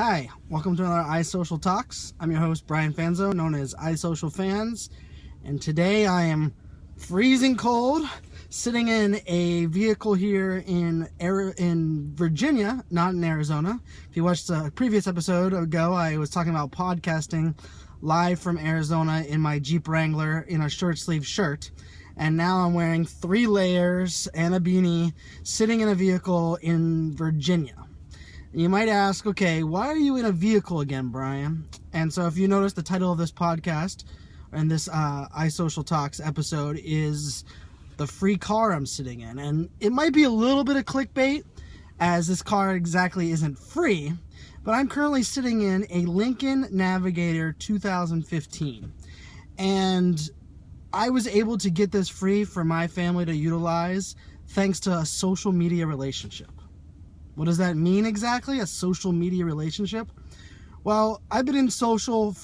Hi, welcome to another iSocial Talks. I'm your host, Brian Fanzo, known as iSocial Fans, and today I am freezing cold, sitting in a vehicle here in Virginia, not in Arizona. If you watched a previous episode ago, I was talking about podcasting live from Arizona in my Jeep Wrangler in a short sleeve shirt, and now I'm wearing 3 layers and a beanie, sitting in a vehicle in Virginia. You might ask, okay, why are you in a vehicle again, Brian? And so if you notice, the title of this podcast and this iSocial Talks episode is the free car I'm sitting in. And it might be a little bit of clickbait, as this car exactly isn't free, but I'm currently sitting in a Lincoln Navigator 2015. And I was able to get this free for my family to utilize thanks to a social media relationship. What does that mean exactly, a social media relationship? Well, I've been in social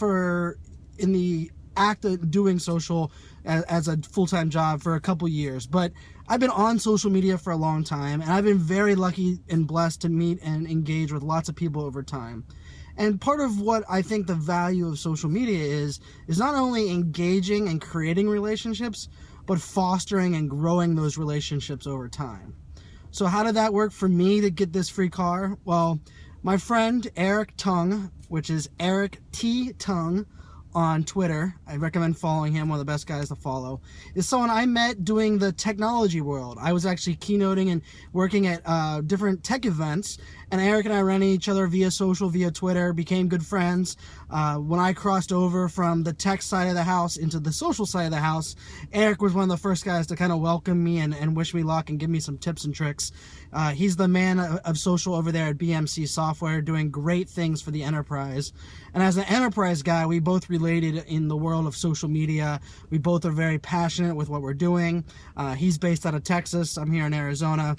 in the act of doing social as a full-time job for a couple years, but I've been on social media for a long time, and I've been very lucky and blessed to meet and engage with lots of people over time. And part of what I think the value of social media is not only engaging and creating relationships, but fostering and growing those relationships over time. So how did that work for me to get this free car? Well, my friend Eric Tung, which is Eric T. Tung on Twitter, I recommend following him, one of the best guys to follow, is someone I met doing the technology world. I was actually keynoting and working at different tech events, and Eric and I ran into each other via social, via Twitter, became good friends. When I crossed over from the tech side of the house into the social side of the house, Eric was one of the first guys to kind of welcome me and wish me luck and give me some tips and tricks. He's the man of social over there at BMC Software, doing great things for the enterprise. And as an enterprise guy, we both related in the world of social media. We both are very passionate with what we're doing. He's based out of Texas. I'm here in Arizona.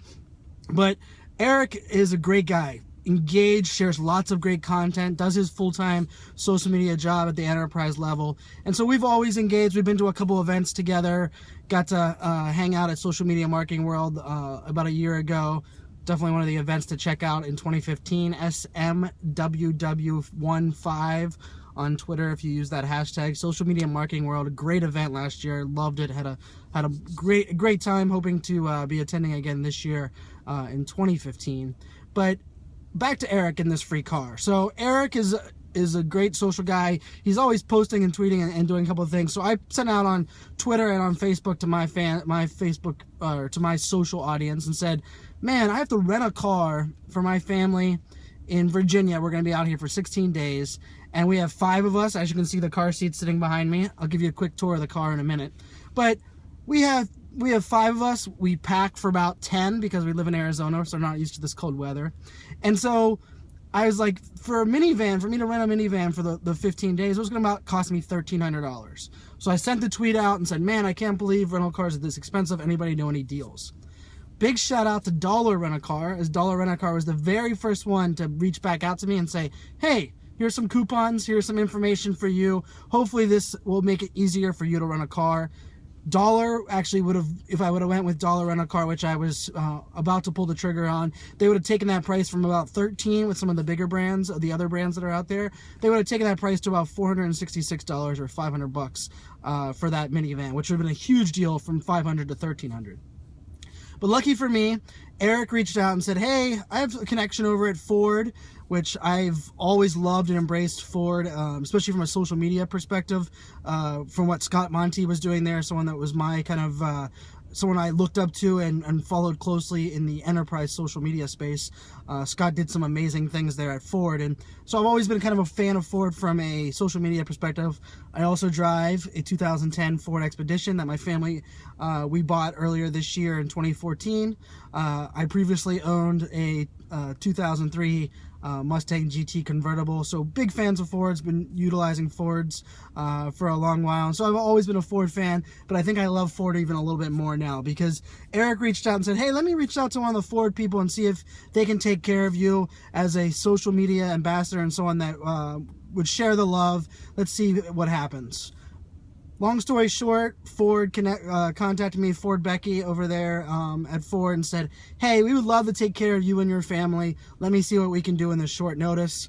But Eric is a great guy. Engaged, shares lots of great content, does his full-time social media job at the enterprise level. And so we've always engaged. We've been to a couple events together, got to hang out at Social Media Marketing World about a year ago. Definitely one of the events to check out in 2015, SMWW15 on Twitter if you use that hashtag. Social Media Marketing World, a great event last year. Loved it. Had a great time. Hoping to be attending again this year in 2015. But back to Eric in this free car. So Eric is a great social guy. He's always posting and tweeting and doing a couple of things. So I sent out on Twitter and on Facebook to my to my social audience and said, man, I have to rent a car for my family in Virginia. We're going to be out here for 16 days. And we have 5 of us. As you can see, the car seat sitting behind me. I'll give you a quick tour of the car in a minute. But we have 5 of us. We pack for about 10 because we live in Arizona, so we're not used to this cold weather. And so I was like, for me to rent a minivan for the 15 days, it was going to cost me $1,300. So I sent the tweet out and said, man, I can't believe rental cars are this expensive. Anybody know any deals? Big shout out to Dollar Rent-A-Car, as Dollar Rent-A-Car was the very first one to reach back out to me and say, hey, here's some coupons, here's some information for you. Hopefully this will make it easier for you to rent a car. Dollar actually would have, if I would have went with Dollar Rent-A-Car, which I was about to pull the trigger on, they would have taken that price from about $13 with some of the bigger brands, the other brands that are out there. They would have taken that price to about $466 or $500 for that minivan, which would have been a huge deal from $500 to $1,300. But lucky for me, Eric reached out and said, hey, I have a connection over at Ford, which I've always loved and embraced Ford, especially from a social media perspective, from what Scott Monty was doing there, someone that was my kind of, someone I looked up to and followed closely in the enterprise social media space. Scott did some amazing things there at Ford, and so I've always been kind of a fan of Ford from a social media perspective. I also drive a 2010 Ford Expedition that my family, we bought earlier this year in 2014. I previously owned a 2003 Mustang GT convertible, so big fans of Fords, been utilizing Fords for a long while, and so I've always been a Ford fan, but I think I love Ford even a little bit more now because Eric reached out and said, hey, let me reach out to one of the Ford people and see if they can take care of you as a social media ambassador and so on that would share the love. Let's see what happens. Long story short, Ford contacted me, Ford Becky over there at Ford, and said, hey, we would love to take care of you and your family. Let me see what we can do in this short notice.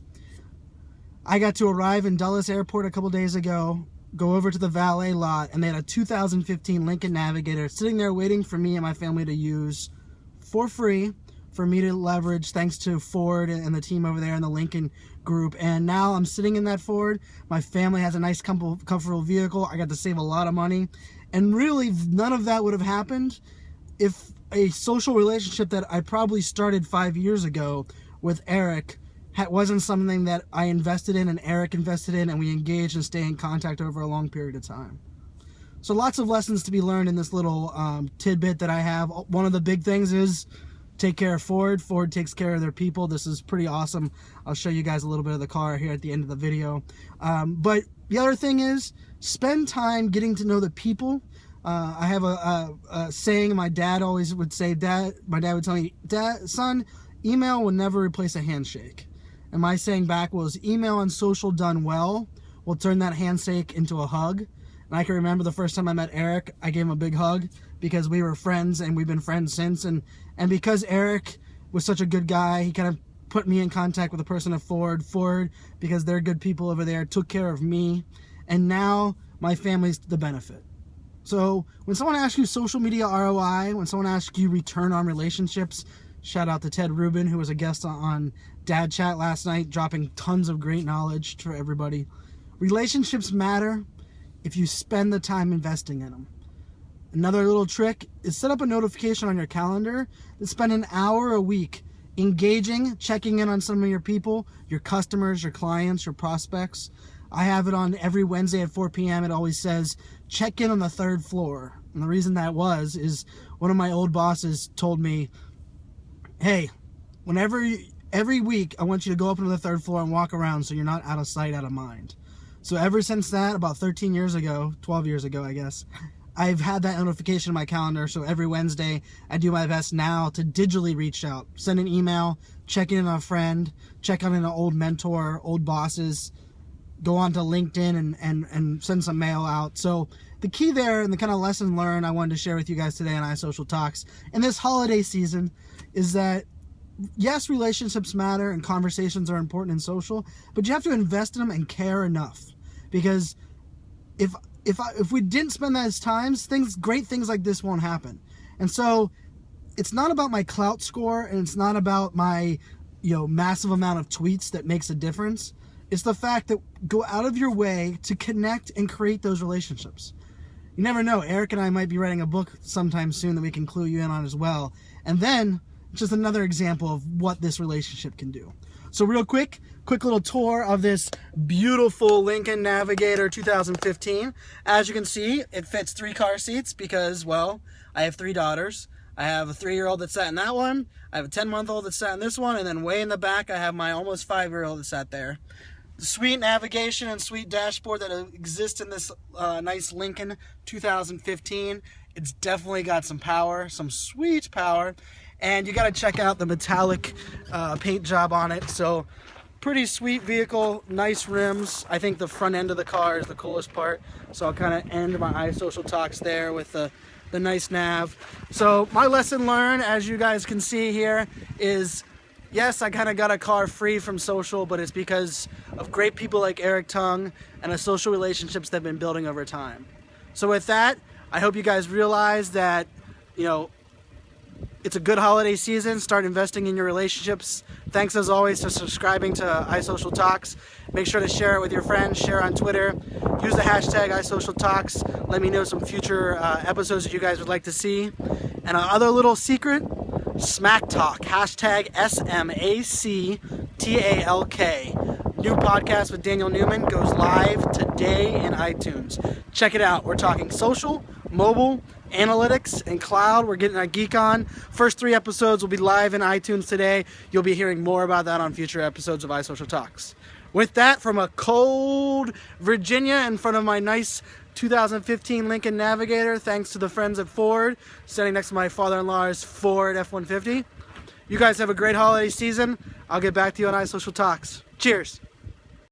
I got to arrive in Dulles Airport a couple days ago, go over to the valet lot, and they had a 2015 Lincoln Navigator sitting there waiting for me and my family to use for free, for me to leverage, thanks to Ford and the team over there in the Lincoln group. And now I'm sitting in that Ford. My family has a nice comfortable vehicle. I got to save a lot of money. And really, none of that would have happened if a social relationship that I probably started 5 years ago with Eric wasn't something that I invested in and Eric invested in, and we engaged and stay in contact over a long period of time. So lots of lessons to be learned in this little tidbit that I have. One of the big things is take care of Ford. Ford takes care of their people. This is pretty awesome. I'll show you guys a little bit of the car here at the end of the video. But the other thing is spend time getting to know the people. I have a saying my dad always would say. My dad would tell me, son, email will never replace a handshake. And my saying back was, email and social done well will turn that handshake into a hug. And I can remember the first time I met Eric, I gave him a big hug because we were friends and we've been friends since. And because Eric was such a good guy, he kind of put me in contact with the person at Ford. Ford, because they're good people over there, took care of me. And now my family's the benefit. So when someone asks you social media ROI, when someone asks you return on relationships, shout out to Ted Rubin, who was a guest on Dad Chat last night, dropping tons of great knowledge for everybody. Relationships matter if you spend the time investing in them. Another little trick is set up a notification on your calendar to spend an hour a week engaging, checking in on some of your people, your customers, your clients, your prospects. I have it on every Wednesday at 4 p.m. It always says, check in on the 3rd floor. And the reason that is one of my old bosses told me, hey, every week I want you to go up into the 3rd floor and walk around so you're not out of sight, out of mind. So ever since that, about 13 years ago, 12 years ago, I guess, I've had that notification in my calendar. So every Wednesday, I do my best now to digitally reach out, send an email, check in on a friend, check on an old mentor, old bosses, go on to LinkedIn and send some mail out. So the key there and the kind of lesson learned I wanted to share with you guys today on iSocial Talks in this holiday season is that, yes, relationships matter and conversations are important in social, but you have to invest in them and care enough. Because if we didn't spend those times, great things like this won't happen. And so it's not about my clout score, and it's not about my massive amount of tweets that makes a difference. It's the fact that go out of your way to connect and create those relationships. You never know. Eric and I might be writing a book sometime soon that we can clue you in on as well. And then just another example of what this relationship can do. So real quick little tour of this beautiful Lincoln Navigator 2015. As you can see, it fits 3 car seats because, well, I have 3 daughters. I have a 3-year-old that sat in that one. I have a 10-month-old that sat in this one. And then way in the back, I have my almost 5-year-old that sat there. The sweet navigation and sweet dashboard that exists in this nice Lincoln 2015. It's definitely got some power, some sweet power. And you got to check out the metallic paint job on it. So pretty sweet vehicle, nice rims. I think the front end of the car is the coolest part. So I'll kind of end my iSocial Talks there with the nice nav. So my lesson learned, as you guys can see here, is yes, I kind of got a car free from social, but it's because of great people like Eric Tung and the social relationships that have been building over time. So with that, I hope you guys realize that, it's a good holiday season. Start investing in your relationships. Thanks as always for subscribing to iSocial Talks. Make sure to share it with your friends. Share on Twitter. Use the hashtag iSocial Talks. Let me know some future episodes that you guys would like to see. And another little secret, Smack Talk. Hashtag SMACTALK. New podcast with Daniel Newman goes live today in iTunes. Check it out. We're talking social, mobile, analytics, and cloud. We're getting our geek on. First 3 episodes will be live in iTunes today. You'll be hearing more about that on future episodes of iSocial Talks. With that, from a cold Virginia in front of my nice 2015 Lincoln Navigator, thanks to the friends at Ford, standing next to my father-in-law's Ford F-150. You guys have a great holiday season. I'll get back to you on iSocial Talks. Cheers.